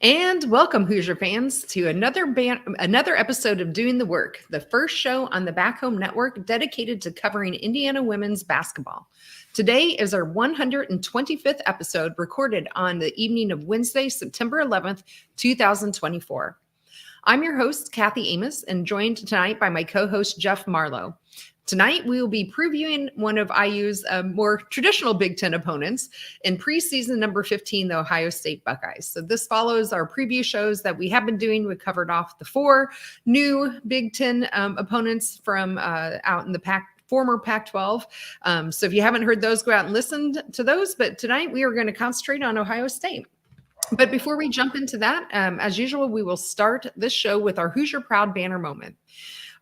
And welcome, Hoosier fans, to another episode of Doing the Work, the first show on the Back Home Network dedicated to covering Indiana women's basketball. Today is our 125th episode, recorded on the evening of Wednesday, September 11th, 2024. I'm your host, Kathy Amos, and joined tonight by my co-host, Jeff Marlow. Tonight, we will be previewing one of IU's more traditional Big Ten opponents in preseason number 15, the Ohio State Buckeyes. So this follows our preview shows that we have been doing. We covered off the four new Big Ten opponents from out in the former Pac-12. So if you haven't heard those, go out and listen to those. But tonight, we are going to concentrate on Ohio State. But before we jump into that, as usual, we will start this show with our Hoosier Proud banner moment.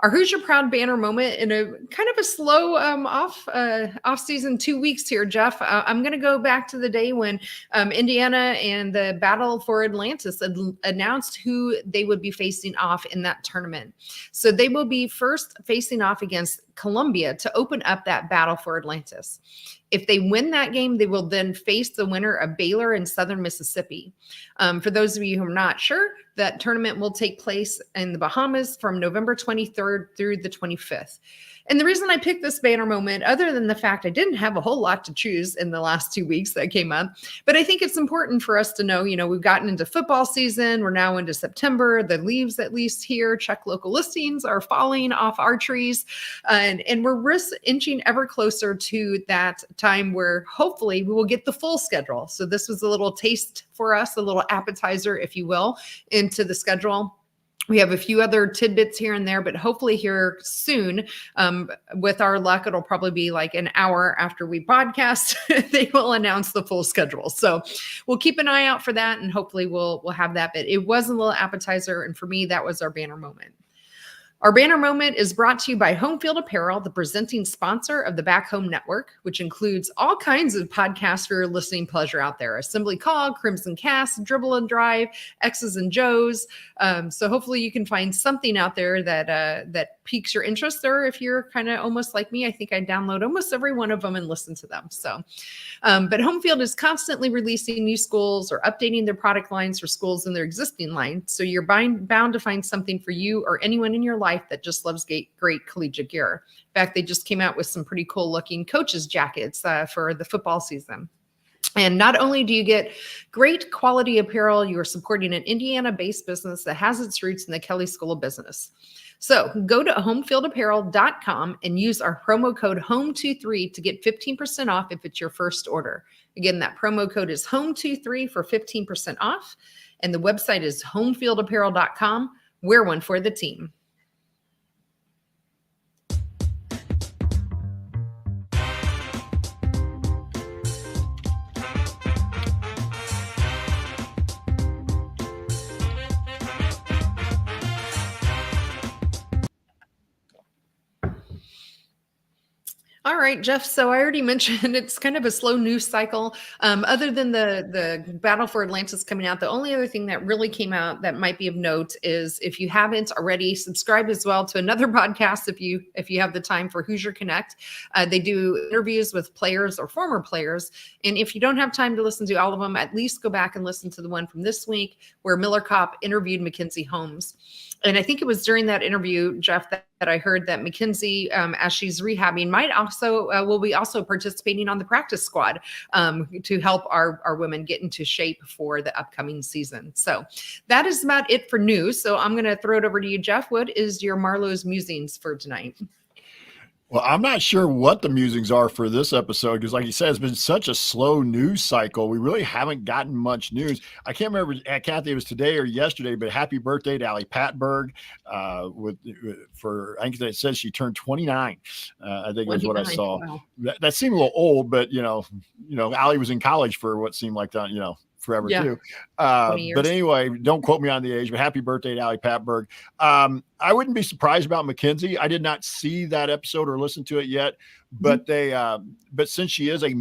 Our Hoosier Proud banner moment in a kind of a slow off-season 2 weeks here, Jeff. I'm going to go back to the day when Indiana and the Battle for Atlantis announced who they would be facing off in that tournament. So they will be first facing off against Columbia to open up that Battle for Atlantis. If they win that game, they will then face the winner of Baylor and Southern Mississippi. For those of you who are not sure, that tournament will take place in the Bahamas from November 23rd through the 25th. And the reason I picked this banner moment, other than the fact I didn't have a whole lot to choose in the last 2 weeks that came up, but I think it's important for us to know, we've gotten into football season. We're now into September. The leaves, at least here, check local listings, are falling off our trees. And we're inching ever closer to that time where hopefully we will get the full schedule. So this was a little taste for us, a little appetizer, if you will, into the schedule. We have a few other tidbits here and there, but hopefully here soon, with our luck, it'll probably be like an hour after we podcast, they will announce the full schedule. So we'll keep an eye out for that, and hopefully we'll have that. But it was a little appetizer, and for me, that was our banner moment. Our banner moment is brought to you by Home Field Apparel, the presenting sponsor of the Back Home Network, which includes all kinds of podcasts for your listening pleasure out there. Assembly Call, Crimson Cast, Dribble and Drive, X's and Joe's. So hopefully you can find something out there that piques your interest. Or if you're kind of almost like me, I think I download almost every one of them and listen to them. So, but Home Field is constantly releasing new schools or updating their product lines for schools in their existing line. So you're bound to find something for you or anyone in your life that just loves great collegiate gear. In fact, they just came out with some pretty cool looking coaches jackets for the football season. And not only do you get great quality apparel, you are supporting an Indiana-based business that has its roots in the Kelley School of Business. So go to homefieldapparel.com and use our promo code HOME23 to get 15% off if it's your first order. Again, that promo code is HOME23 for 15% off. And the website is homefieldapparel.com. Wear one for the team. All right, Jeff. So I already mentioned it's kind of a slow news cycle. Other than the Battle for Atlantis coming out, the only other thing that really came out that might be of note is, if you haven't already, subscribe as well to another podcast if you have the time, for Hoosier Connect. They do interviews with players or former players. And if you don't have time to listen to all of them, at least go back and listen to the one from this week where Miller Kopp interviewed Mackenzie Holmes. And I think it was during that interview, Jeff, that I heard that Mackenzie, as she's rehabbing, will be also participating on the practice squad to help our women get into shape for the upcoming season. So that is about it for news. So I'm going to throw it over to you, Jeff. What is your Marlow's musings for tonight? Well, I'm not sure what the musings are for this episode because, like you said, it's been such a slow news cycle. We really haven't gotten much news. I can't remember, Kathy, it was today or yesterday, but happy birthday to Allie Patberg. I think it says she turned 29. I think was what I saw. Wow. That seemed a little old, but Allie was in college for what seemed like that, forever too. But anyway, don't quote me on the age, but happy birthday to Allie Patberg. I wouldn't be surprised about Mackenzie. I did not see that episode or listen to it yet, but but since she is a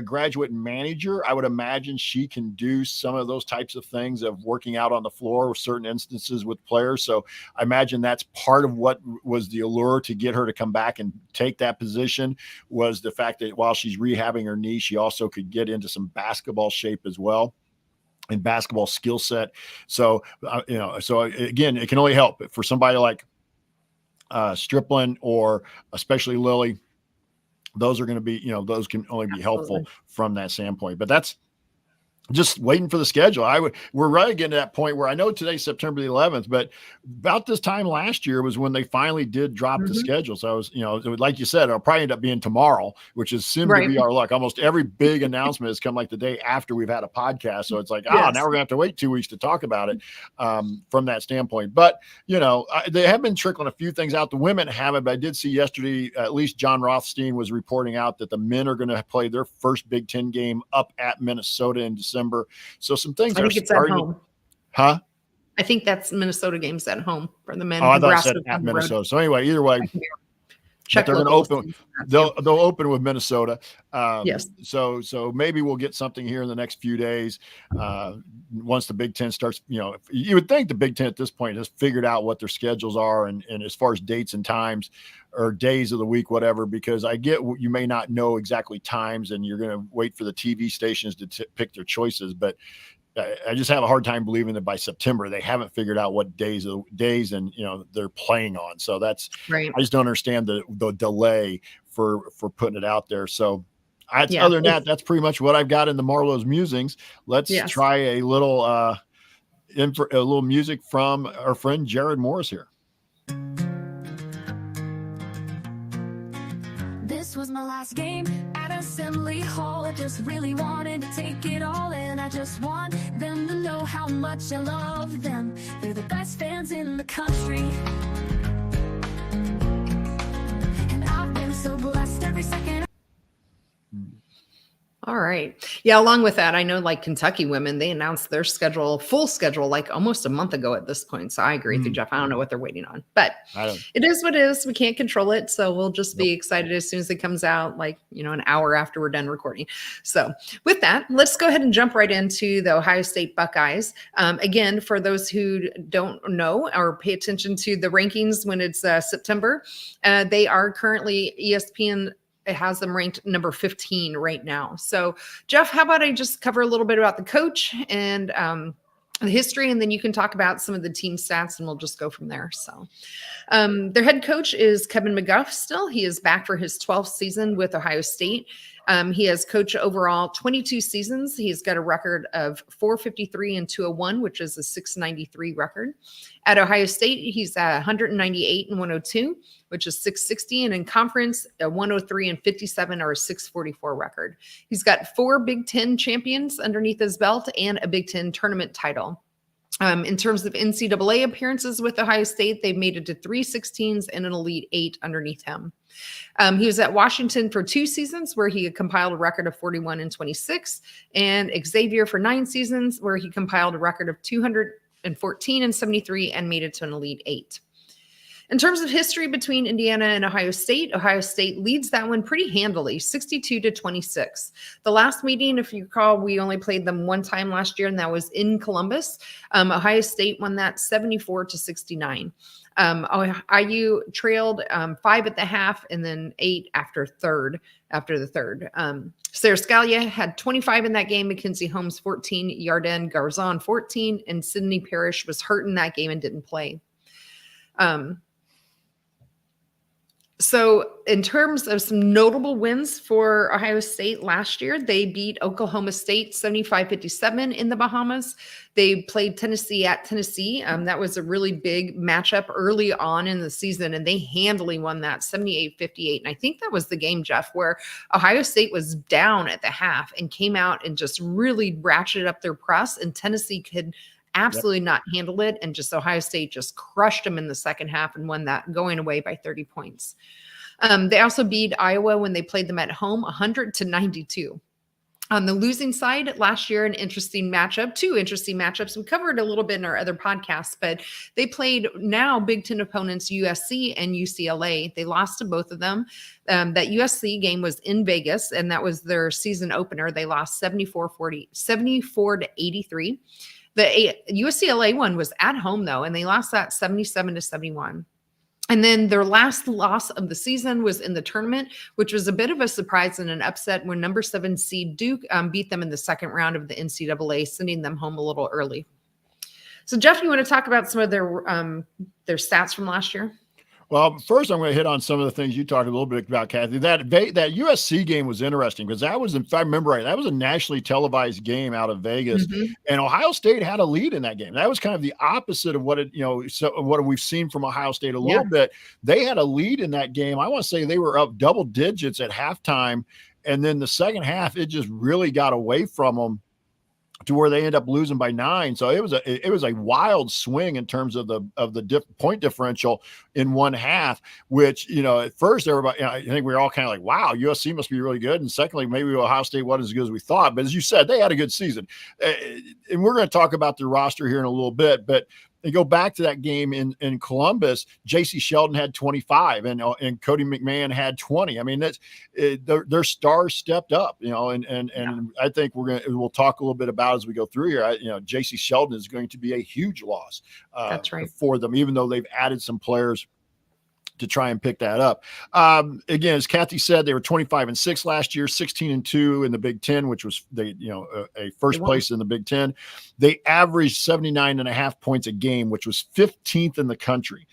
graduate manager, I would imagine she can do some of those types of things of working out on the floor with certain instances with players. So I imagine that's part of what was the allure to get her to come back and take that position, was the fact that while she's rehabbing her knee, she also could get into some basketball shape as well. and basketball skill set. So, so again, it can only help for somebody like Stripling or especially Lily. Those are going to be, those can only be helpful from that standpoint. But that's just waiting for the schedule. We're right getting to that point where I know today's September the 11th, but about this time last year was when they finally did drop the schedule. So I was, like you said, it'll probably end up being tomorrow, which is soon to be our luck. Almost every big announcement has come like the day after we've had a podcast. So it's like, now we're gonna have to wait 2 weeks to talk about it from that standpoint. But, they have been trickling a few things out. The women haven't, but I did see yesterday, at least John Rothstein was reporting out that the men are going to play their first Big Ten game up at Minnesota in December. So some things are starting. At home. I think that's Minnesota games at home for the men. Oh, I thought I said at Minnesota. So anyway, either way, they're going to open. They'll open with Minnesota. Yes. So maybe we'll get something here in the next few days. Once the Big Ten starts, you would think the Big Ten at this point has figured out what their schedules are and as far as dates and times or days of the week, whatever, because I get you may not know exactly times and you're going to wait for the TV stations to pick their choices. But I just have a hard time believing that by September they haven't figured out what days and they're playing on. So that's right. I just don't understand the delay for putting it out there. So other than that, that's pretty much what I've got in the Marlow's musings. Let's try a little music from our friend Jared Morris here. This was my last game at Assembly Hall. I just really wanted to take it all in. I just want them to know how much I love them. They're the best fans in the country. And I've been so blessed every second. All right. Yeah. Along with that, I know like Kentucky women, they announced their full schedule, like almost a month ago at this point. So I agree with you, Jeff. I don't know what they're waiting on, but it is what it is. We can't control it. So we'll just be excited as soon as it comes out, like, an hour after we're done recording. So with that, let's go ahead and jump right into the Ohio State Buckeyes. Again, for those who don't know or pay attention to the rankings when it's September, they are currently ESPN. It has them ranked number 15 right now. So Jeff, how about I just cover a little bit about the coach and the history, and then you can talk about some of the team stats and we'll just go from there. So their head coach is Kevin McGuff still. He is back for his 12th season with Ohio State. He has coached overall 22 seasons. He's got a record of 453 and 201, which is a 693 record. At Ohio State, he's at 198 and 102, which is 660. And in conference, 103 and 57 or a 644 record. He's got 4 Big Ten champions underneath his belt and a Big Ten tournament title. In terms of NCAA appearances with Ohio State, they've made it to 3 16s and an Elite 8 underneath him. He was at Washington for 2 seasons where he compiled a record of 41 and 26, and Xavier for 9 seasons where he compiled a record of 214 and 73 and made it to an Elite 8. In terms of history between Indiana and Ohio State leads that one pretty handily, 62-26. The last meeting, if you recall, we only played them one time last year, and that was in Columbus. Ohio State won that 74-69. IU trailed 5 at the half and then 8 after the third. Sarah Scalia had 25 in that game, Mackenzie Holmes 14, Yarden Garzon 14, and Sydney Parrish was hurt in that game and didn't play. So in terms of some notable wins for Ohio State last year, they beat Oklahoma State 75-57 in the Bahamas. They played Tennessee at Tennessee. That was a really big matchup early on in the season, and they handily won that 78-58. And I think that was the game, Jeff, where Ohio State was down at the half and came out and just really ratcheted up their press, and Tennessee could absolutely not handle it. And just Ohio State just crushed them in the second half and won that, going away by 30 points. They also beat Iowa when they played them at home, 100-92. On the losing side, last year, two interesting matchups. We covered a little bit in our other podcasts, but they played now Big Ten opponents USC and UCLA. They lost to both of them. That USC game was in Vegas, and that was their season opener. They lost 74-83. The UCLA one was at home, though, and they lost that 77-71. And then their last loss of the season was in the tournament, which was a bit of a surprise and an upset when number 7 seed Duke beat them in the second round of the NCAA, sending them home a little early. So, Jeff, you want to talk about some of their stats from last year? Well, first, I'm going to hit on some of the things you talked a little bit about, Kathy. That USC game was interesting because that was, if I remember right, that was a nationally televised game out of Vegas, and Ohio State had a lead in that game. That was kind of the opposite of what what we've seen from Ohio State a little bit. They had a lead in that game. I want to say they were up double digits at halftime, and then the second half, it just really got away from them to where they end up losing by 9. So it was a wild swing in terms of the point differential in one half, which, at first everybody, I think we were all kind of like, wow, USC must be really good. And secondly, maybe Ohio State wasn't as good as we thought. But as you said, they had a good season. And we're going to talk about the roster here in a little bit, but and go back to that game in Columbus, J.C. Sheldon had 25 and Cody McMahon had 20. I mean, that's their stars stepped up, and I think we'll talk a little bit about as we go through here. J.C. Sheldon is going to be a huge loss that's right. for them, even though they've added some players to try and pick that up. Again, as Kathy said, they were 25-6 last year, 16-2 in the Big Ten, which was a first place in the Big Ten. They averaged 79.5 points a game, which was 15th in the country.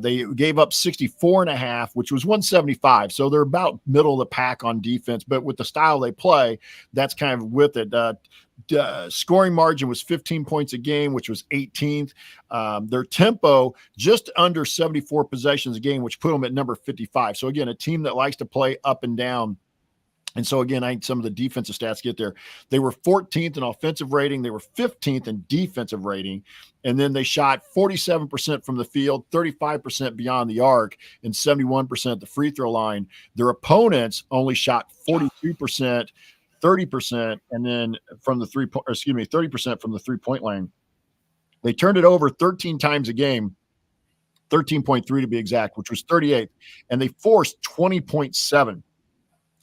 They gave up 64.5, which was 175. So they're about middle of the pack on defense, but with the style they play, that's kind of with it. Scoring margin was 15 points a game, which was 18th. Their tempo just under 74 possessions a game, which put them at number 55. So again, a team that likes to play up and down. And so again, I think some of the defensive stats get there. They were 14th in offensive rating. They were 15th in defensive rating. And then they shot 47% from the field, 35% beyond the arc, and 71% at the free throw line. Their opponents only shot 42%. 30%, and then from the 30% from the 3-point line. They turned it over 13 times a game, 13.3 to be exact, which was 38, and they forced 20.7.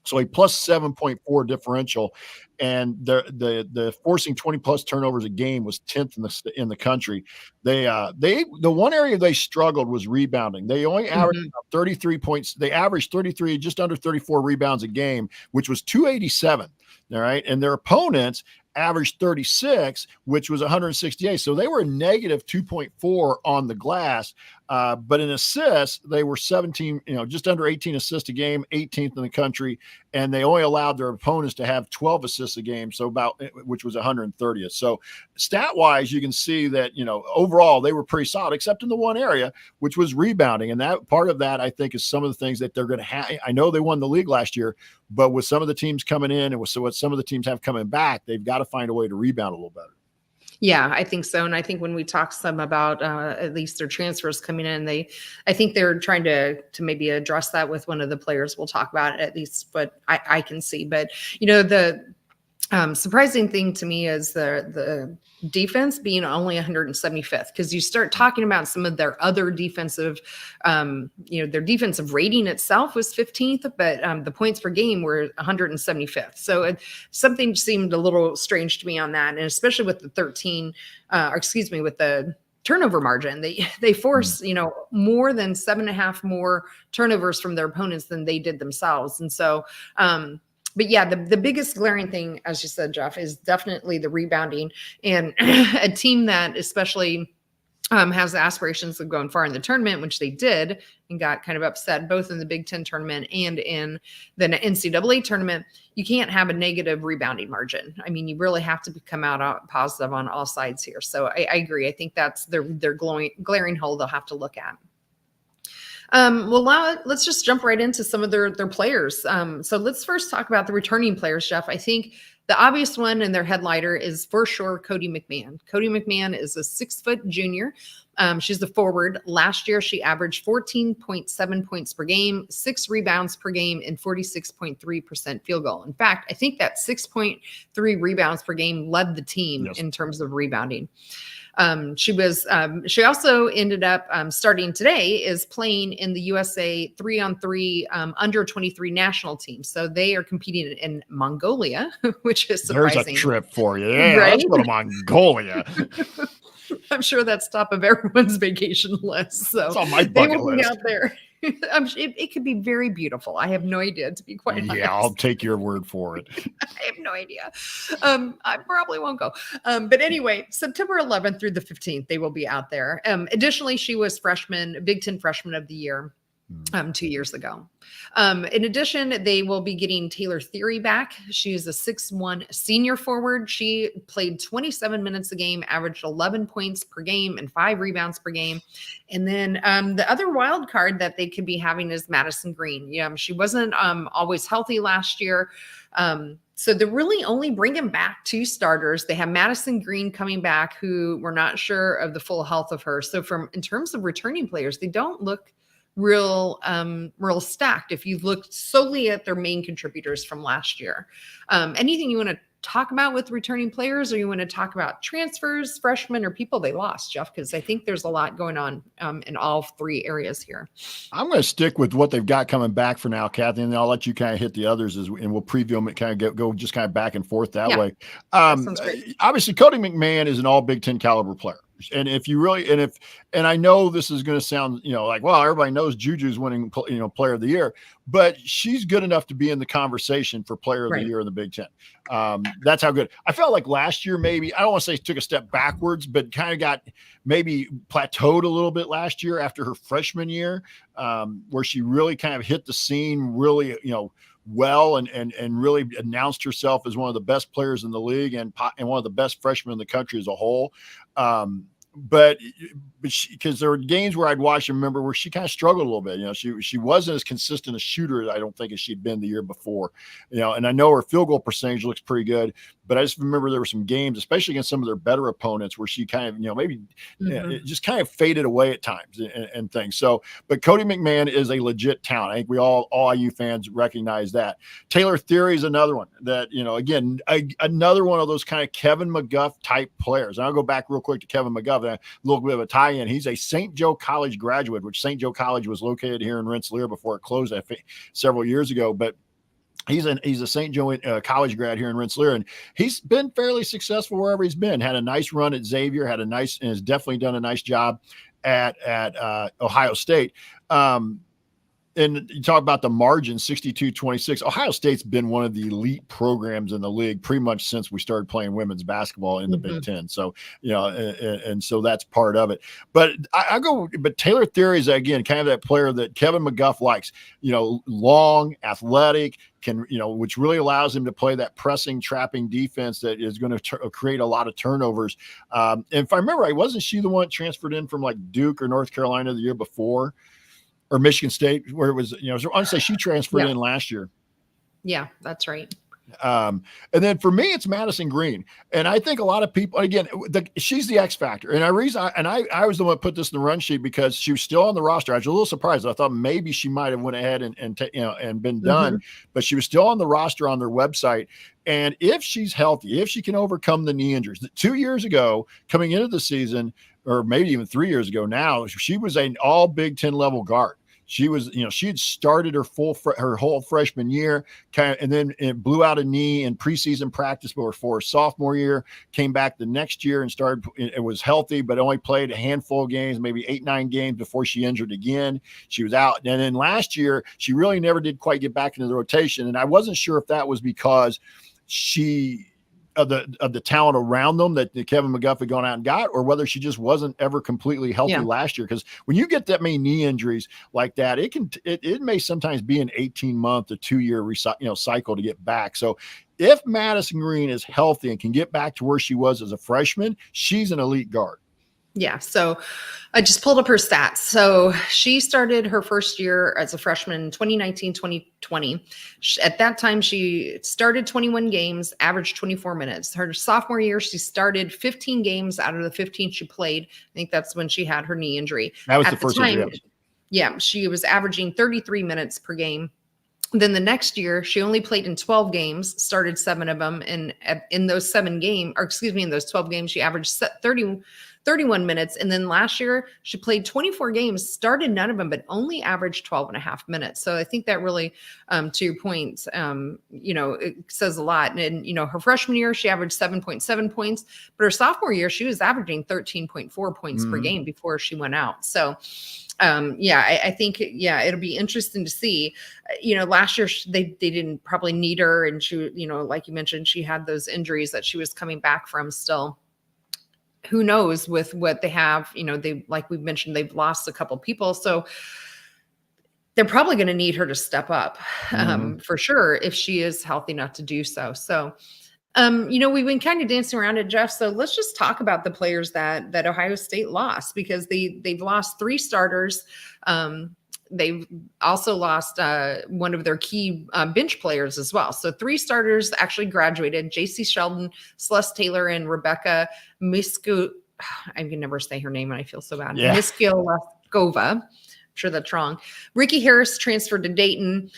So a plus 7.4 differential, and the forcing 20 plus turnovers a game was 10th in the country. The one area they struggled was rebounding. They only averaged 33 points. They averaged 33, just under 34 rebounds a game, which was 287. All right, and their opponents averaged 36, which was 168. So they were negative 2.4 on the glass. But in assists, they were 17, just under 18 assists a game, 18th in the country. And they only allowed their opponents to have 12 assists a game, which was 130th. So stat wise, you can see that, overall they were pretty solid, except in the one area, which was rebounding. And that part of that, I think, is some of the things that they're going to have. I know they won the league last year, but with some of the teams coming in and with what some of the teams have coming back, they've got to find a way to rebound a little better. Yeah, I think so. And I think when we talk some about at least their transfers coming in, I think they're trying to maybe address that with one of the players we'll talk about, at least what I can see. But, the surprising thing to me is the defense being only 175th, because you start talking about some of their other defensive, their defensive rating itself was 15th, but the points per game were 175th. So something seemed a little strange to me on that. And especially with the with the turnover margin, they force, more than 7.5 more turnovers from their opponents than they did themselves. And so, but yeah, the biggest glaring thing, as you said, Jeff, is definitely the rebounding, and a team that especially has aspirations of going far in the tournament, which they did and got kind of upset both in the Big Ten tournament and in the NCAA tournament. You can't have a negative rebounding margin. I mean, you really have to come out positive on all sides here. So I agree. I think that's their glaring hole they'll have to look at. Let's just jump right into some of their players. So let's first talk about the returning players, Jeff. I think the obvious one and their headliner is for sure Cody McMahon. Cody McMahon is a 6-foot junior. She's the forward. Last year, she averaged 14.7 points per game, 6 rebounds per game, and 46.3% field goal. In fact, I think that 6.3 rebounds per game led the team in terms of rebounding. She also ended up starting today is playing in the USA 3-on-3 under 23 national team. So they are competing in Mongolia, which is surprising. There's a trip for you. Yeah, right? Let's go to Mongolia. I'm sure that's top of everyone's vacation list. So It's on my they bucket will be list. out there. It could be very beautiful. I have no idea, to be quite honest. Yeah, I'll take your word for it. I have no idea. I probably won't go. But anyway, September 11th through the 15th, they will be out there. Additionally, she was Big Ten Freshman of the Year 2 years ago. In addition, they will be getting Taylor Theory back. She's a 6'1" senior forward. She played 27 minutes a game, averaged 11 points per game and 5 rebounds per game. And then the other wild card that they could be having is Madison Green. She wasn't always healthy last year. So they're really only bringing back 2 starters. They have Madison Green coming back, who we're not sure of the full health of her. So in terms of returning players, they don't look real stacked if you've looked solely at their main contributors from last year. Anything you want to talk about with returning players, or you want to talk about transfers, freshmen, or people they lost, Jeff? Because I think there's a lot going on in all 3 areas here. I'm going to stick with what they've got coming back for now, Kathy, and then I'll let you kind of hit the others and we'll preview them and kind of go just kind of back and forth that way. That sounds great. Obviously, Cody McMahon is an all Big Ten caliber player. And if you really, and I know this is going to sound, like, well, everybody knows Juju's winning, player of the year, but she's good enough to be in the conversation for player of the year in the Big Ten. That's how good. I felt like last year, maybe, I don't want to say took a step backwards, but kind of got maybe plateaued a little bit last year after her freshman year, where she really kind of hit the scene really, well, and really announced herself as one of the best players in the league and one of the best freshmen in the country as a whole. But because there were games where I'd watch and remember where she kind of struggled a little bit. She wasn't as consistent a shooter, I don't think, as she'd been the year before. And I know her field goal percentage looks pretty good, but I just remember there were some games, especially against some of their better opponents, where she kind of, maybe it just kind of faded away at times and things. So, but Cody McMahon is a legit talent. I think we all IU fans recognize that. Taylor Theory is another one that, again, another one of those kind of Kevin McGuff type players. And I'll go back real quick to Kevin McGuff, a little bit of a tie-in. He's a St. Joe College graduate, which St. Joe College was located here in Rensselaer before it closed, I think, several years ago. But he's a St. Joe college grad here in Rensselaer, and he's been fairly successful wherever he's been. Had a nice run at Xavier, and has definitely done a nice job at Ohio State. And you talk about the margin, 62-26. Ohio State's been one of the elite programs in the league pretty much since we started playing women's basketball in the Big Ten. So, and so that's part of it. But but Taylor Theory is, again, kind of that player that Kevin McGuff likes, long, athletic, which really allows him to play that pressing, trapping defense that is going to create a lot of turnovers. And if I remember right, wasn't she the one transferred in from like Duke or North Carolina the year before? Or Michigan State, where it was, so honestly, she transferred in last year. Yeah, that's right. And then for me, it's Madison Green. And I think a lot of people, again, she's the X factor. And I was the one that put this in the run sheet because she was still on the roster. I was a little surprised. I thought maybe she might have went ahead and been done, but she was still on the roster on their website. And if she's healthy, if she can overcome the knee injuries, 2 years ago, coming into the season, or maybe even 3 years ago now, she was an all Big Ten level guard. She was, she had started her whole freshman year, and then it blew out a knee in preseason practice before her sophomore year, came back the next year and started, it was healthy, but only played a handful of games, maybe 8-9 games before she injured again. She was out. And then last year, she really never did quite get back into the rotation. And I wasn't sure if that was because of the talent around them that Kevin McGuff had gone out and got, or whether she just wasn't ever completely healthy last year. Because when you get that many knee injuries like that, it may sometimes be an 18-month to 2-year cycle to get back. So if Madison Green is healthy and can get back to where she was as a freshman, she's an elite guard. Yeah. So I just pulled up her stats. So she started her first year as a freshman, 2019-2020. At that time, she started 21 games, averaged 24 minutes. Her sophomore year, she started 15 games out of the 15 she played. I think that's when she had her knee injury. That was the first time. Yeah. She was averaging 33 minutes per game. Then the next year, she only played in 12 games, started 7 of them. And in those 12 games, she averaged 31 minutes. And then last year she played 24 games, started none of them, but only averaged 12 and a half minutes. So I think that really, to your point, it says a lot. And, her freshman year, she averaged 7.7 points, but her sophomore year, she was averaging 13.4 points per game before she went out. So I think, it'll be interesting to see. Last year they didn't probably need her, and she, like you mentioned, she had those injuries that she was coming back from still. Who knows with what they have, like we've mentioned, they've lost a couple people. So they're probably going to need her to step up for sure, if she is healthy enough to do so. So, we've been kind of dancing around it, Jeff. So let's just talk about the players that Ohio State lost, because they've lost 3 starters. They've also lost one of their key bench players as well. So 3 starters actually graduated: J.C. Sheldon, Celeste Taylor, and Rebecca Misko. I can never say her name and I feel so bad. Yeah. Miskyleskova. I'm sure that's wrong. Ricky Harris transferred to Dayton,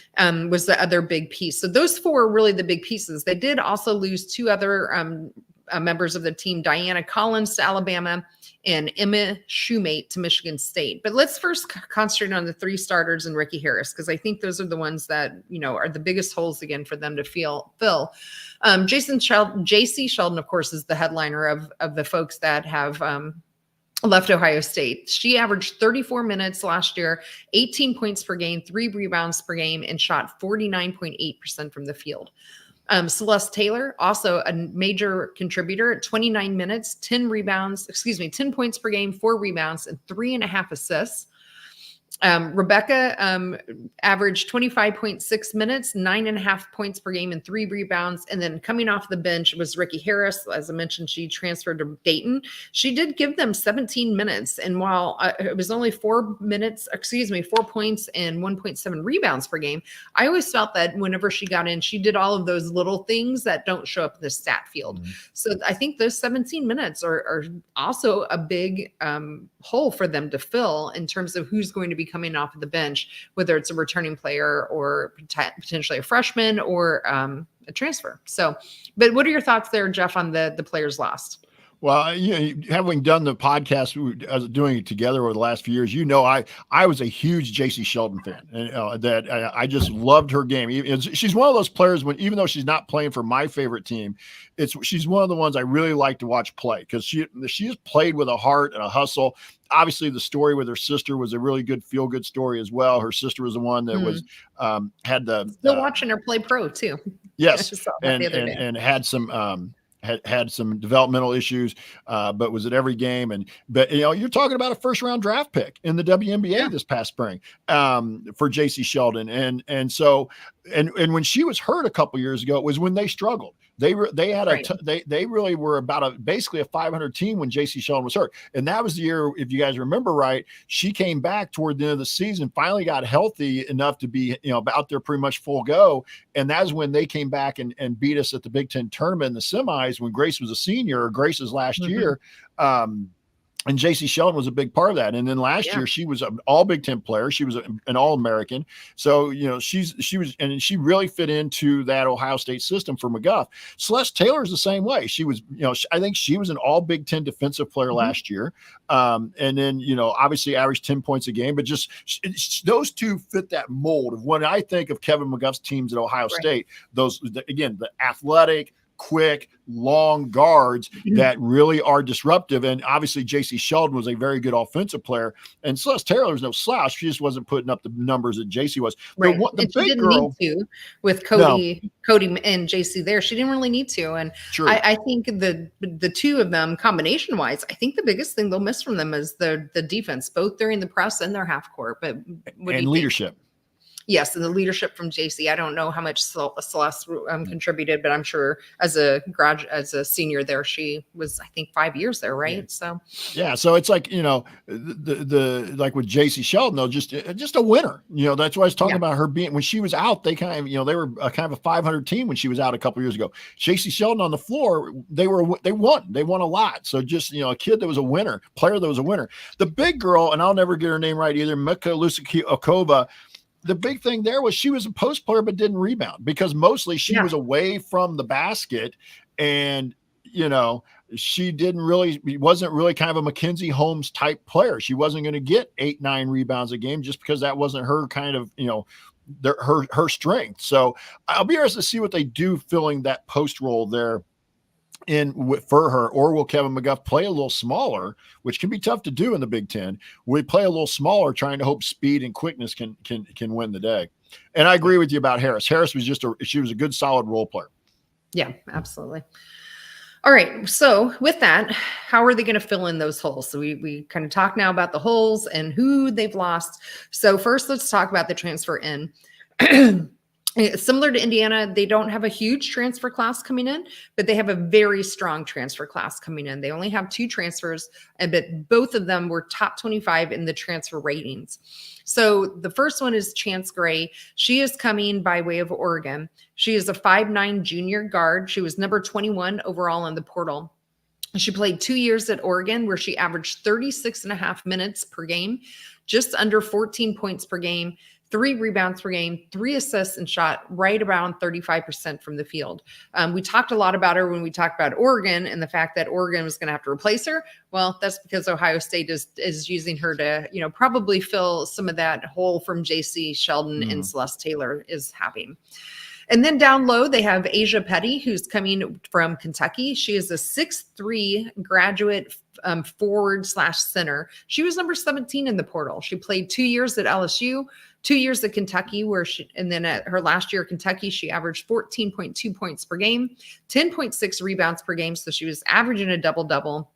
was the other big piece. So those 4 are really the big pieces. They did also lose 2 other members of the team: Diana Collins to Alabama and Emma Shoemate to Michigan State. But let's first concentrate on the 3 starters and Ricky Harris, because I think those are the ones that, are the biggest holes again for them to fill. J.C. Sheldon, of course, is the headliner of the folks that have left Ohio State. She averaged 34 minutes last year, 18 points per game, 3 rebounds per game, and shot 49.8% from the field. Celeste Taylor, also a major contributor at 29 minutes, 10 points per game, 4 rebounds, and 3.5 assists. Rebecca averaged 25.6 minutes, 9.5 points per game, and 3 rebounds. And then coming off the bench was Ricky Harris. As I mentioned, she transferred to Dayton. She did give them 17 minutes. And while it was only 4 points and 1.7 rebounds per game, I always felt that whenever she got in, she did all of those little things that don't show up in the stat field. So I think those 17 minutes are also a big hole for them to fill in terms of who's going to be coming off of the bench, whether it's a returning player or potentially a freshman or a transfer. So, but what are your thoughts there, Jeff, on the players lost? Well, having done the podcast, doing it together over the last few years, I was a huge J.C. Sheldon fan, and that I just loved her game. She's one of those players even though she's not playing for my favorite team, she's one of the ones I really like to watch play, because she has played with a heart and a hustle. Obviously, the story with her sister was a really good feel-good story as well. Her sister was the one that was had the still watching her play pro too. Yes, and had some. Had some developmental issues, but was at every game. But you're talking about a 1st-round draft pick in the WNBA this past spring for J.C. Sheldon. And so when she was hurt a couple years ago, it was when they struggled. They had they really were basically a 500 team when J.C. Sheldon was hurt. And that was the year, if you guys remember right, she came back toward the end of the season, finally got healthy enough to be, out there pretty much full go. And that's when they came back and beat us at the Big Ten tournament in the semis when Grace was a senior, Grace's last year. And J.C. Sheldon was a big part of that. And then last year she was an all Big Ten player. She was an All-American. So, she really fit into that Ohio State system for McGuff. Celeste Taylor is the same way. She was, I think she was an all Big Ten defensive player last year. And then, obviously averaged 10 points a game, but just those two fit that mold of when I think of Kevin McGuff's teams at Ohio State, the athletic, quick, long guards that really are disruptive. And obviously J.C. Sheldon was a very good offensive player, and Celeste Taylor was no slouch. She just wasn't putting up the numbers that J.C. was. Right. The big girl need to with Cody and J.C. there. She didn't really need to. And I think the two of them combination wise, I think the biggest thing they'll miss from them is the defense, both during the press and their half court. But leadership. Yes, and the leadership from JC. I don't know how much Celeste contributed, but I'm sure as a senior there, she was, I think, 5 years there, right? Yeah. So it's like, the like with JC Sheldon, though, just a winner. That's why I was talking about her being, when she was out, they kind of, they were a kind of a 500 team when she was out a couple years ago. JC Sheldon on the floor, they won a lot. So just, a kid that was a winner, player that was a winner. The big girl, and I'll never get her name right either, Miskyleskova. The big thing there was she was a post player but didn't rebound, because mostly she was away from the basket. And she wasn't really kind of a Mackenzie Holmes type player. She wasn't going to get 8-9 rebounds a game just because that wasn't her kind of, her strength. So I'll be interested to see what they do filling that post role there for her. Or will Kevin McGuff play a little smaller, which can be tough to do in the Big Ten? We play a little smaller, trying to hope speed and quickness can win the day. And I agree with you about Harris. Harris was she was a good, solid role player. Yeah, absolutely. All right. So with that, how are they going to fill in those holes? So we kind of talk now about the holes and who they've lost. So first, let's talk about the transfer in. Similar to Indiana, they don't have a huge transfer class coming in, but they have a very strong transfer class coming in. They only have 2 transfers, but both of them were top 25 in the transfer ratings. So the first one is Chance Gray. She is coming by way of Oregon. She is a 5'9" junior guard. She was number 21 overall in the portal. She played 2 years at Oregon, where she averaged 36.5 minutes per game, just under 14 points per game, 3 rebounds per game, 3 assists, and shot right around 35% from the field. We talked a lot about her when we talked about Oregon and the fact that Oregon was going to have to replace her. Well, that's because Ohio State is using her to, probably fill some of that hole from JC Sheldon and Celeste Taylor is having. And then down low, they have Asia Petty, who's coming from Kentucky. She is a 6'3" graduate forward/center. She was number 17 in the portal. She played 2 years at LSU, 2 years at Kentucky, and then at her last year at Kentucky, she averaged 14.2 points per game, 10.6 rebounds per game. So she was averaging a double-double.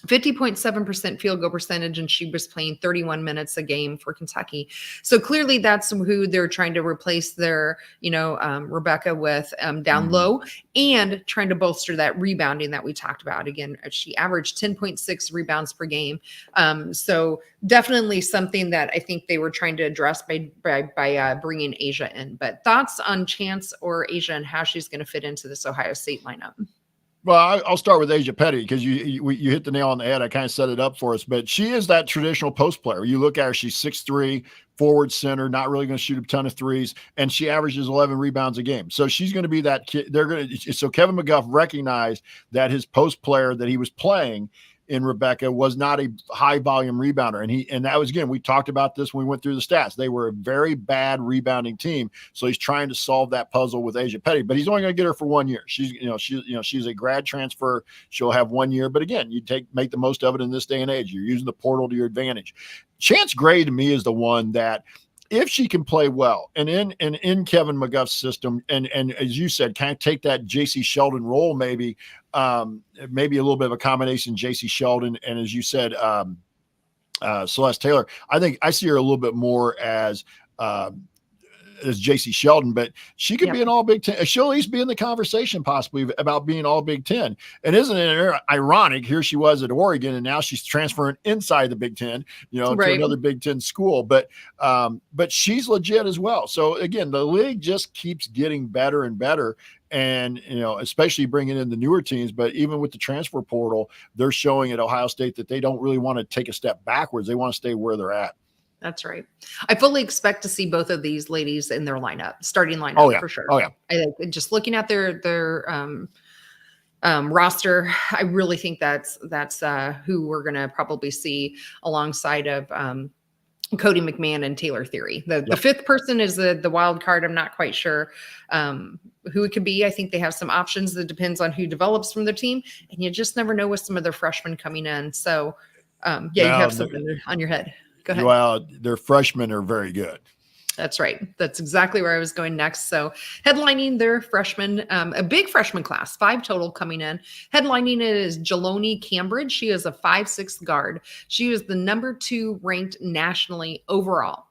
50.7% field goal percentage, and she was playing 31 minutes a game for Kentucky. So clearly that's who they're trying to replace their, Rebecca with down low, and trying to bolster that rebounding that we talked about. Again, she averaged 10.6 rebounds per game. So definitely something that I think they were trying to address by bringing Asia in. But thoughts on Chance or Asia and how she's going to fit into this Ohio State lineup? Well, I'll start with Asia Petty because you hit the nail on the head. I kind of set it up for us, but she is that traditional post player. You look at her; she's 6'3", forward center, not really going to shoot a ton of threes, and she averages 11 rebounds a game. So she's going to be that kid. So Kevin McGuff recognized that his post player that he was playing in Rebecca was not a high volume rebounder. And that was, again, we talked about this when we went through the stats. They were a very bad rebounding team. So he's trying to solve that puzzle with Asia Petty, but he's only going to get her for 1 year. She's a grad transfer. She'll have 1 year, but again, make the most of it in this day and age. You're using the portal to your advantage. Chance Gray to me is the one that, if she can play well and in Kevin McGuff's system, and as you said, kind of take that JC Sheldon role, maybe a little bit of a combination JC Sheldon and, as you said, Celeste Taylor. I think I see her a little bit more as JC Sheldon, but she could be an all Big Ten. She'll at least be in the conversation possibly about being all Big Ten. And isn't it ironic? Here she was at Oregon, and now she's transferring inside the Big Ten, to another Big Ten school. But she's legit as well. So again, the league just keeps getting better and better. And, especially bringing in the newer teams, but even with the transfer portal, they're showing at Ohio State that they don't really want to take a step backwards. They want to stay where they're at. That's right. I fully expect to see both of these ladies in their starting lineup for sure. Oh yeah. Just looking at their roster, I really think that's who we're going to probably see alongside of Cody McMahon and Taylor Theory. The fifth person is the wild card. I'm not quite sure who it could be. I think they have some options. That depends on who develops from their team, and you just never know with some of their freshmen coming in. So you have something on your head. Go ahead. Well, their freshmen are very good. That's right. That's exactly where I was going next. So headlining their freshmen, a big freshman class, 5 total coming in. Headlining it is Jeloni Cambridge. She is a 5'6" guard. She is the number 2 ranked nationally overall.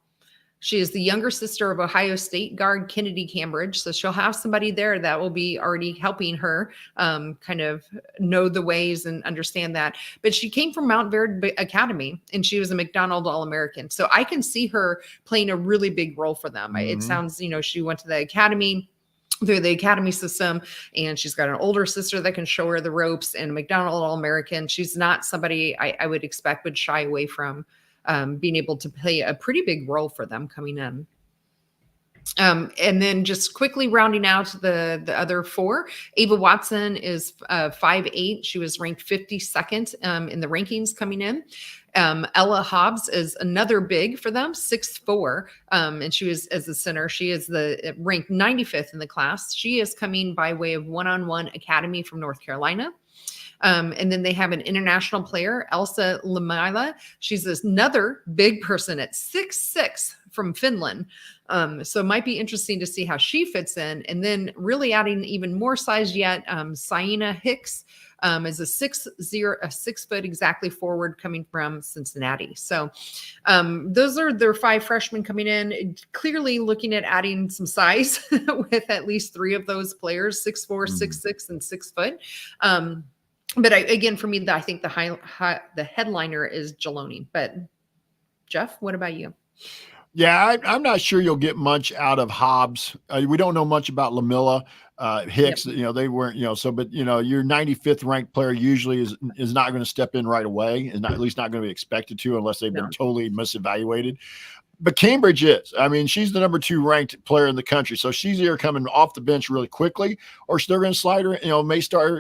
She is the younger sister of Ohio State guard Kennedy Cambridge. So she'll have somebody there that will be already helping her kind of know the ways and understand that. But she came from Mount Verde Academy, and she was a McDonald All-American. So I can see her playing a really big role for them. It sounds, she went to the academy, through the academy system, and she's got an older sister that can show her the ropes, and a McDonald All-American. She's not somebody I would expect would shy away from being able to play a pretty big role for them coming in. And then just quickly rounding out the other four, Ava Watson is 5'8". She was ranked 52nd in the rankings coming in. Ella Hobbs is another big for them, 6'4", and she was as a center. She is the ranked 95th in the class. She is coming by way of One-on-One Academy from North Carolina. And then they have an international player, Elsa Lamila. She's another big person at 6'6" from Finland. So it might be interesting to see how she fits in. And then really adding even more size yet, Saina Hicks is a 6 foot exactly forward coming from Cincinnati. So those are their 5 freshmen coming in, clearly looking at adding some size with at least 3 of those players, 6'4", 6'6", and 6 foot. But again, for me, I think the headliner is Geloni. But Jeff, what about you? Yeah, I'm not sure you'll get much out of Hobbs. We don't know much about Lamilla. Hicks, yep. They weren't, but your 95th ranked player usually is not going to step in right away, is not at least not going to be expected to unless they've been totally misevaluated. But Cambridge is. I mean, she's the number 2 ranked player in the country. So she's either coming off the bench really quickly, or they're going to slide her,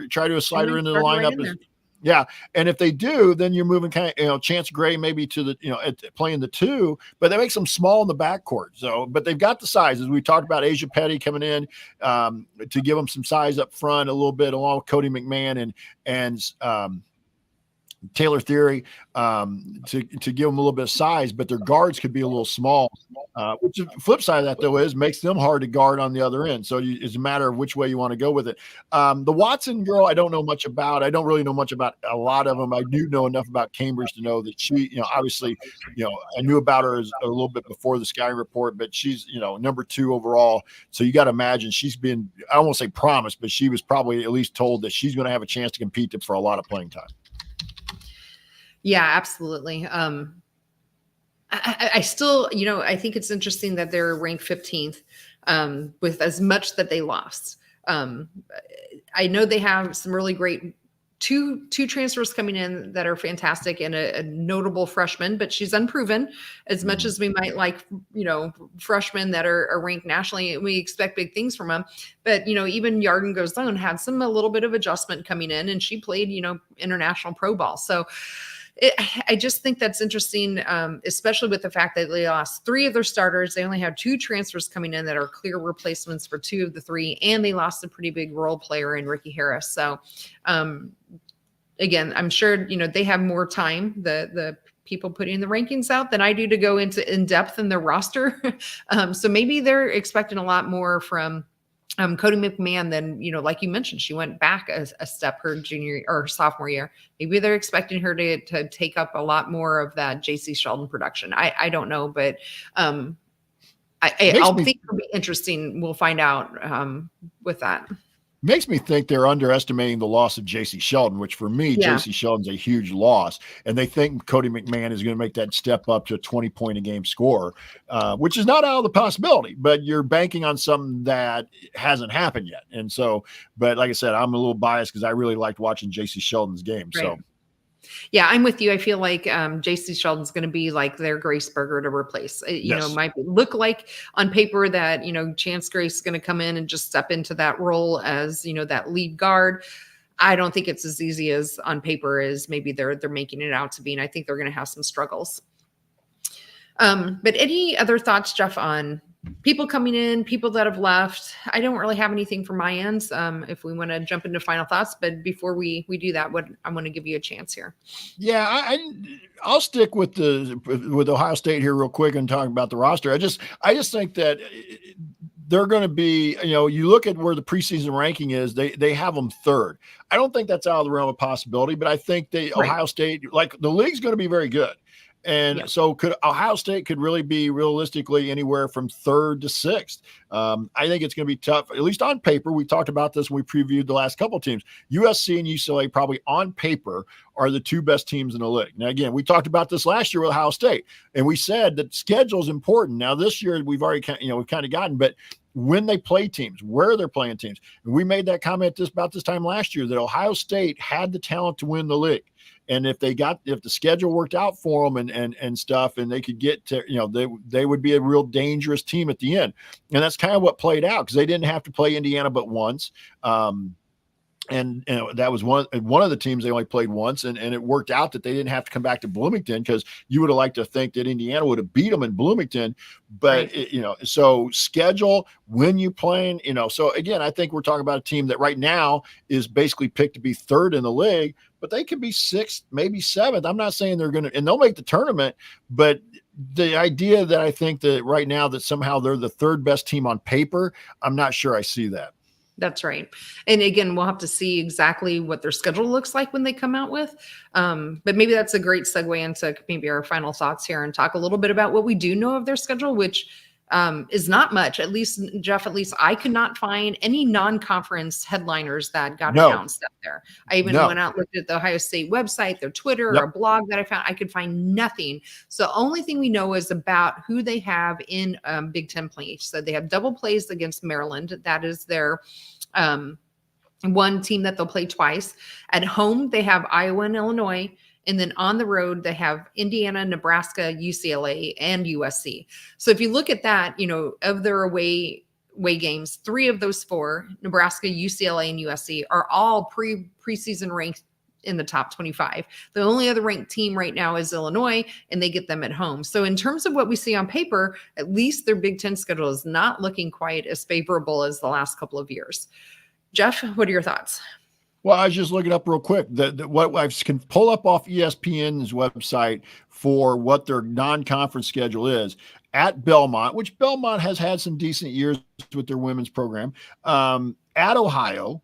try to slide her into the lineup. Yeah. And if they do, then you're moving kind of, Chance Gray maybe to the, playing the 2, but that makes them small in the backcourt. So, but they've got the sizes. We talked about Asia Petty coming in to give them some size up front a little bit, along with Cody McMahon and Taylor Theory to give them a little bit of size, but their guards could be a little small, which the flip side of that, though, is makes them hard to guard on the other end. So it's a matter of which way you want to go with it. The Watson girl, I don't know much about. I don't really know much about a lot of them. I do know enough about Cambridge to know that she, obviously, I knew about her a little bit before the scouting report, but she's, number 2 overall. So you got to imagine she's been, I won't say promised, but she was probably at least told that she's going to have a chance to compete for a lot of playing time. Yeah, absolutely. I still, I think it's interesting that they're ranked 15th with as much that they lost. I know they have some really great two transfers coming in that are fantastic and a notable freshman, but she's unproven as much as we might like, freshmen that are ranked nationally. We expect big things from them. But, even Yarden Gozone had a little bit of adjustment coming in, and she played, international pro ball. So I just think that's interesting, especially with the fact that they lost 3 of their starters. They only have 2 transfers coming in that are clear replacements for 2 of the 3, and they lost a pretty big role player in Ricky Harris. So, again, I'm sure, they have more time, the people putting the rankings out, than I do to go into in depth in their roster. So maybe they're expecting a lot more from Cody McMahon than, like you mentioned, she went back a step her junior or sophomore year. Maybe they're expecting her to take up a lot more of that JC Sheldon production. I don't know, but I'll think it'll be interesting. We'll find out with that. Makes me think they're underestimating the loss of J.C. Sheldon, which for me, J.C. Sheldon's a huge loss. And they think Cody McMahon is going to make that step up to a 20-point-a-game scorer, which is not out of the possibility, but you're banking on something that hasn't happened yet. And so, but like I said, I'm a little biased because I really liked watching J.C. Sheldon's game. Right. So. Yeah, I'm with you. I feel like J.C. Sheldon's going to be like their Grace Berger to replace. Might look like on paper that, Chance Grace is going to come in and just step into that role as, that lead guard. I don't think it's as easy as on paper as maybe they're making it out to be. And I think they're going to have some struggles. But any other thoughts, Jeff, on people coming in, people that have left? I don't really have anything from my end. If we want to jump into final thoughts, but before we do that, I want to give you a chance here. Yeah, I'll stick with Ohio State here real quick and talk about the roster. I just think that they're going to be, you look at where the preseason ranking is, they have them 3rd. I don't think that's out of the realm of possibility, but I think Ohio State, like the league's going to be very good. And so Ohio State could really be realistically anywhere from 3rd to 6th. I think it's going to be tough, at least on paper. We talked about this when we previewed the last couple of teams. USC and UCLA probably on paper are the 2 best teams in the league. Now, again, we talked about this last year with Ohio State, and we said that schedule is important. Now, this year we've already we've kind of gotten, but when they play teams, where they're playing teams. And we made that comment about this time last year that Ohio State had the talent to win the league. And if the schedule worked out for them and stuff, and they could get to, they would be a real dangerous team at the end. And that's kind of what played out, because they didn't have to play Indiana but once. And that was one of the teams they only played once, and it worked out that they didn't have to come back to Bloomington, because you would have liked to think that Indiana would have beat them in Bloomington. But right. So schedule, when you playing, so again, I think we're talking about a team that right now is basically picked to be third in the league, but they could be sixth, maybe seventh. I'm not saying they're going to, and they'll make the tournament, but the idea that I think that right now that somehow they're the third best team on paper, I'm not sure I see that. That's right. And again, we'll have to see exactly what their schedule looks like when they come out with. But maybe that's a great segue into maybe our final thoughts here and talk a little bit about what we do know of their schedule, which is not much. At least, Jeff, I could not find any non-conference headliners that got announced up there. I even went out and looked at the Ohio State website, their Twitter, or a blog that I found. I could find nothing. So the only thing we know is about who they have in Big Ten play. So they have double plays against Maryland. That is their one team that they'll play twice. At home, they have Iowa and Illinois. And then on the road, they have Indiana, Nebraska, UCLA, and USC. So if you look at that, of their away games, 3 of those 4, Nebraska, UCLA, and USC, are all preseason ranked in the top 25. The only other ranked team right now is Illinois, and they get them at home. So in terms of what we see on paper, at least their Big Ten schedule is not looking quite as favorable as the last couple of years. Jeff, what are your thoughts? Well, I was just looking up real quick what I can pull up off ESPN's website for what their non-conference schedule is at Belmont, which Belmont has had some decent years with their women's program, at Ohio.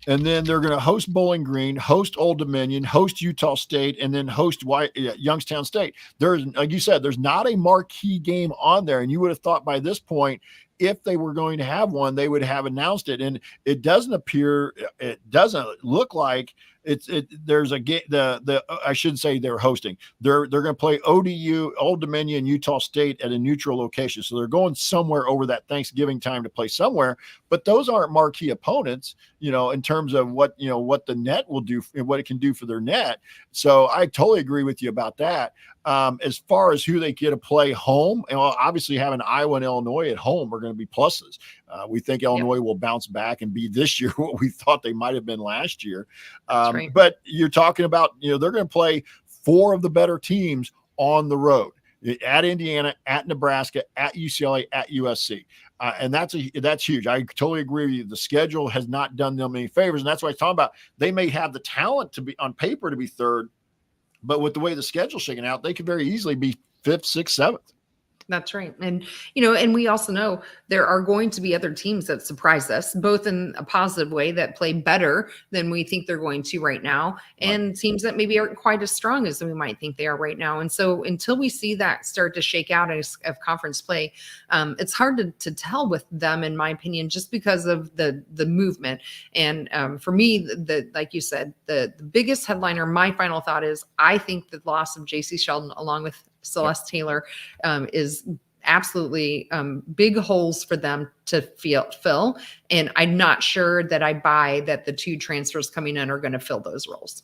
And then they're going to host Bowling Green, host Old Dominion, host Utah State, and then host Youngstown State. There's, like you said, there's not a marquee game on there. And you would have thought by this point, if they were going to have one, they would have announced it. And it doesn't look like there's a game. I shouldn't say they're hosting. They're going to play ODU, Old Dominion, Utah State at a neutral location. So they're going somewhere over that Thanksgiving time to play somewhere. But those aren't marquee opponents, in terms of what the net will do and what it can do for their net. So I totally agree with you about that. As far as who they get to play home, and obviously having Iowa and Illinois at home are going to be pluses. We think Illinois will bounce back and be this year what we thought they might have been last year. Right. But you're talking about, they're going to play 4 of the better teams on the road. At Indiana, at Nebraska, at UCLA, at USC. And that's huge. I totally agree with you. The schedule has not done them any favors. And that's what I was talking about. They may have the talent to be on paper to be third, but with the way the schedule's shaking out, they could very easily be 5th, 6th, 7th. That's right. And, and we also know there are going to be other teams that surprise us, both in a positive way that play better than we think they're going to right now, and teams that maybe aren't quite as strong as we might think they are right now. And so until we see that start to shake out as of conference play, it's hard to tell with them, in my opinion, just because of the movement. And for me, like you said, the biggest headliner, my final thought is, I think the loss of JC Sheldon along with Celeste Taylor is absolutely big holes for them to fill. And I'm not sure that I buy that the 2 transfers coming in are going to fill those roles.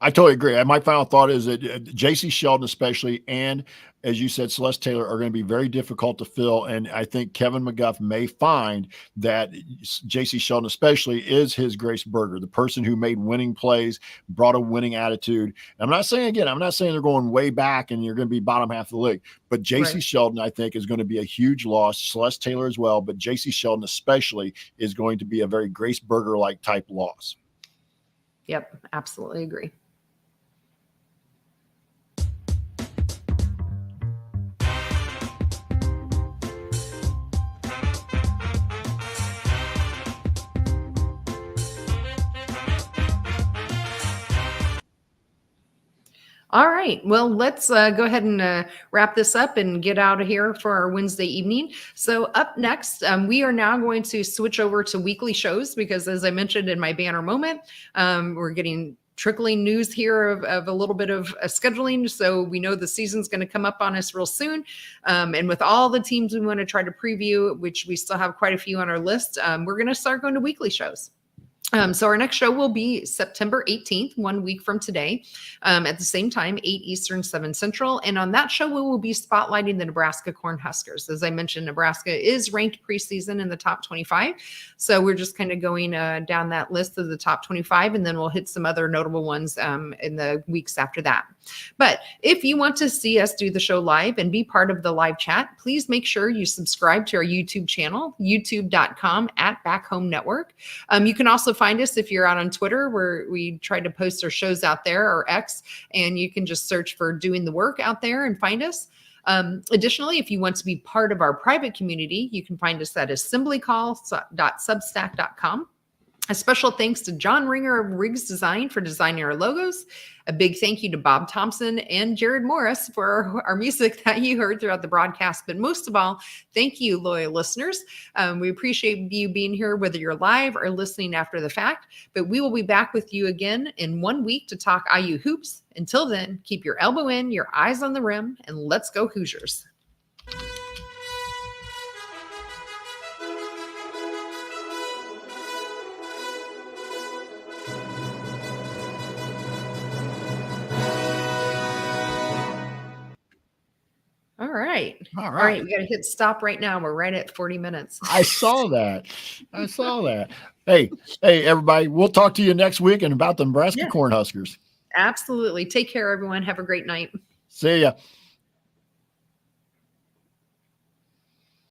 I totally agree. My final thought is that JC Sheldon especially, and as you said, Celeste Taylor, are going to be very difficult to fill. And I think Kevin McGuff may find that JC Sheldon especially is his Grace Berger, the person who made winning plays, brought a winning attitude. I'm not saying they're going way back and you're going to be bottom half of the league, but JC Sheldon, I think, is going to be a huge loss. Celeste Taylor as well, but JC Sheldon especially is going to be a very Grace Berger-like type loss. Yep, absolutely agree. All right. Well, let's go ahead and wrap this up and get out of here for our Wednesday evening. So up next, we are now going to switch over to weekly shows because, as I mentioned in my banner moment, we're getting trickling news here of a little bit of scheduling. So we know the season's going to come up on us real soon. And with all the teams we want to try to preview, which we still have quite a few on our list, we're going to start going to weekly shows. So our next show will be September 18th, 1 week from today, at the same time, 8 Eastern, 7 Central. And on that show, we will be spotlighting the Nebraska Cornhuskers. As I mentioned, Nebraska is ranked preseason in the top 25. So we're just kind of going down that list of the top 25, and then we'll hit some other notable ones in the weeks after that. But if you want to see us do the show live and be part of the live chat, please make sure you subscribe to our YouTube channel, youtube.com/BackHomeNetwork. You can also find us if you're out on Twitter, where we try to post our shows out there, or X, and you can just search for Doing the Work out there and find us. Additionally, if you want to be part of our private community, you can find us at assemblycall.substack.com. A special thanks to John Ringer of Riggs Design for designing our logos. A big thank you to Bob Thompson and Jared Morris for our music that you heard throughout the broadcast. But most of all, thank you, loyal listeners. We appreciate you being here, whether you're live or listening after the fact. But we will be back with you again in 1 week to talk IU hoops. Until then, keep your elbow in, your eyes on the rim, and let's go Hoosiers. All right. All right. We got to hit stop right now. We're right at 40 minutes. I saw that. Hey, everybody. We'll talk to you next week and about the Nebraska Cornhuskers. Absolutely. Take care, everyone. Have a great night. See ya.